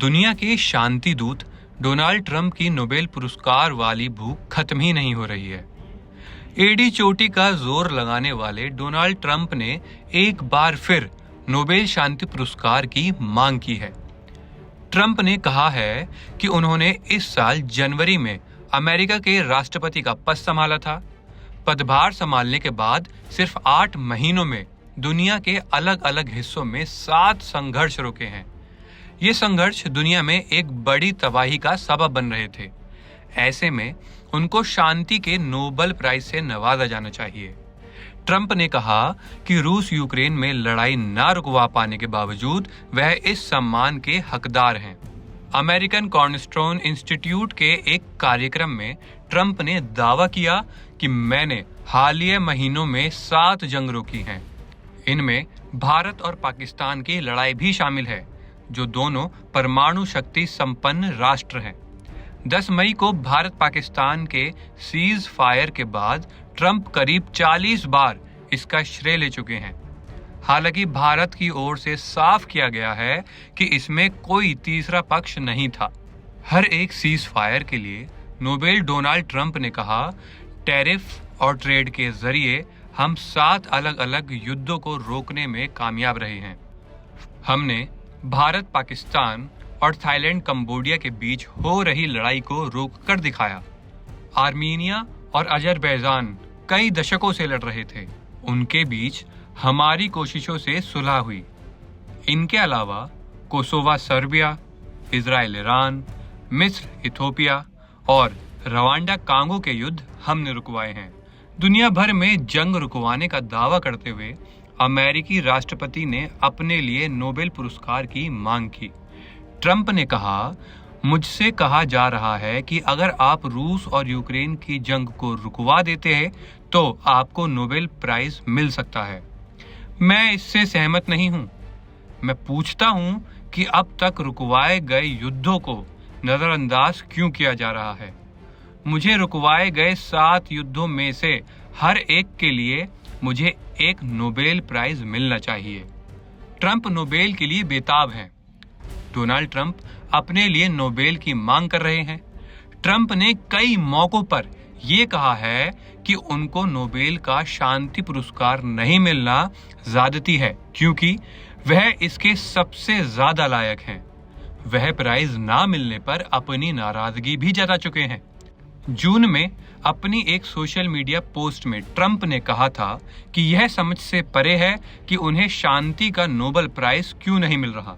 दुनिया के शांति दूत डोनाल्ड ट्रंप की नोबेल पुरस्कार वाली भूख खत्म ही नहीं हो रही है। एडी चोटी का जोर लगाने वाले डोनाल्ड ट्रंप ने एक बार फिर नोबेल शांति पुरस्कार की मांग की है। ट्रंप ने कहा है कि उन्होंने इस साल जनवरी में अमेरिका के राष्ट्रपति का पद संभाला था। पदभार संभालने के बाद सिर्फ 8 महीनों में दुनिया के अलग अलग हिस्सों में 7 संघर्ष रुके हैं। ये संघर्ष दुनिया में एक बड़ी तबाही का सबब बन रहे थे। ऐसे में उनको शांति के नोबेल प्राइज से नवाजा जाना चाहिए। ट्रंप ने कहा कि रूस यूक्रेन में लड़ाई ना रुकवा पाने के बावजूद वह इस सम्मान के हकदार हैं। अमेरिकन कॉर्नरस्टोन इंस्टीट्यूट के एक कार्यक्रम में ट्रंप ने दावा किया कि मैंने हालिया महीनों में 7 जंग रोकी हैं। इनमें भारत और पाकिस्तान की लड़ाई भी शामिल है, जो दोनों परमाणु शक्ति संपन्न राष्ट्र हैं। 10 मई को भारत पाकिस्तान के सीज फायर के बाद ट्रंप करीब 40 बार इसका श्रेय ले चुके हैं। हालांकि भारत की ओर से साफ किया गया है कि इसमें कोई तीसरा पक्ष नहीं था। हर एक सीज फायर के लिए नोबेल डोनाल्ड ट्रंप ने कहा, टैरिफ और ट्रेड के जरिए हम 7 अलग अलग युद्धों को रोकने में कामयाब रहे हैं। हमने भारत पाकिस्तान और थाईलैंड कंबोडिया के बीच हो रही लड़ाई को रोककर दिखाया। आर्मीनिया और अजरबैजान कई दशकों से लड़ रहे थे, उनके बीच हमारी कोशिशों से सुलह हुई। इनके अलावा कोसोवा सर्बिया, इजराइल ईरान, मिस्र इथोपिया और रवांडा कांगो के युद्ध हमने रुकवाए हैं। दुनिया भर में जंग रुकवाने का दावा करते हुए अमेरिकी राष्ट्रपति ने अपने लिए नोबेल पुरस्कार की मांग की। ट्रंप ने कहा, मुझसे कहा जा रहा है कि अगर आप रूस और यूक्रेन की जंग को रुकवा देते हैं तो आपको नोबेल प्राइज मिल सकता है। मैं इससे सहमत नहीं हूं। मैं पूछता हूं कि अब तक रुकवाए गए युद्धों को नजरअंदाज क्यों किया जा रहा है। मुझे रुकवाए गए 7 युद्धों में से हर एक के लिए मुझे एक नोबेल प्राइज मिलना चाहिए। ट्रंप नोबेल के लिए बेताब हैं। डोनाल्ड ट्रंप अपने लिए नोबेल की मांग कर रहे हैं। ट्रंप ने कई मौकों पर यह कहा है कि उनको नोबेल का शांति पुरस्कार नहीं मिलना ज्यादती है, क्योंकि वह इसके सबसे ज्यादा लायक हैं। वह प्राइज ना मिलने पर अपनी नाराजगी भी जता चुके हैं। जून में अपनी एक सोशल मीडिया पोस्ट में ट्रंप ने कहा था कि यह समझ से परे है कि उन्हें शांति का नोबेल प्राइज क्यों नहीं मिल रहा।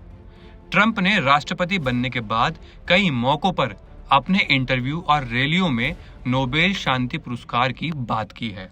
ट्रंप ने राष्ट्रपति बनने के बाद कई मौकों पर अपने इंटरव्यू और रैलियों में नोबेल शांति पुरस्कार की बात की है।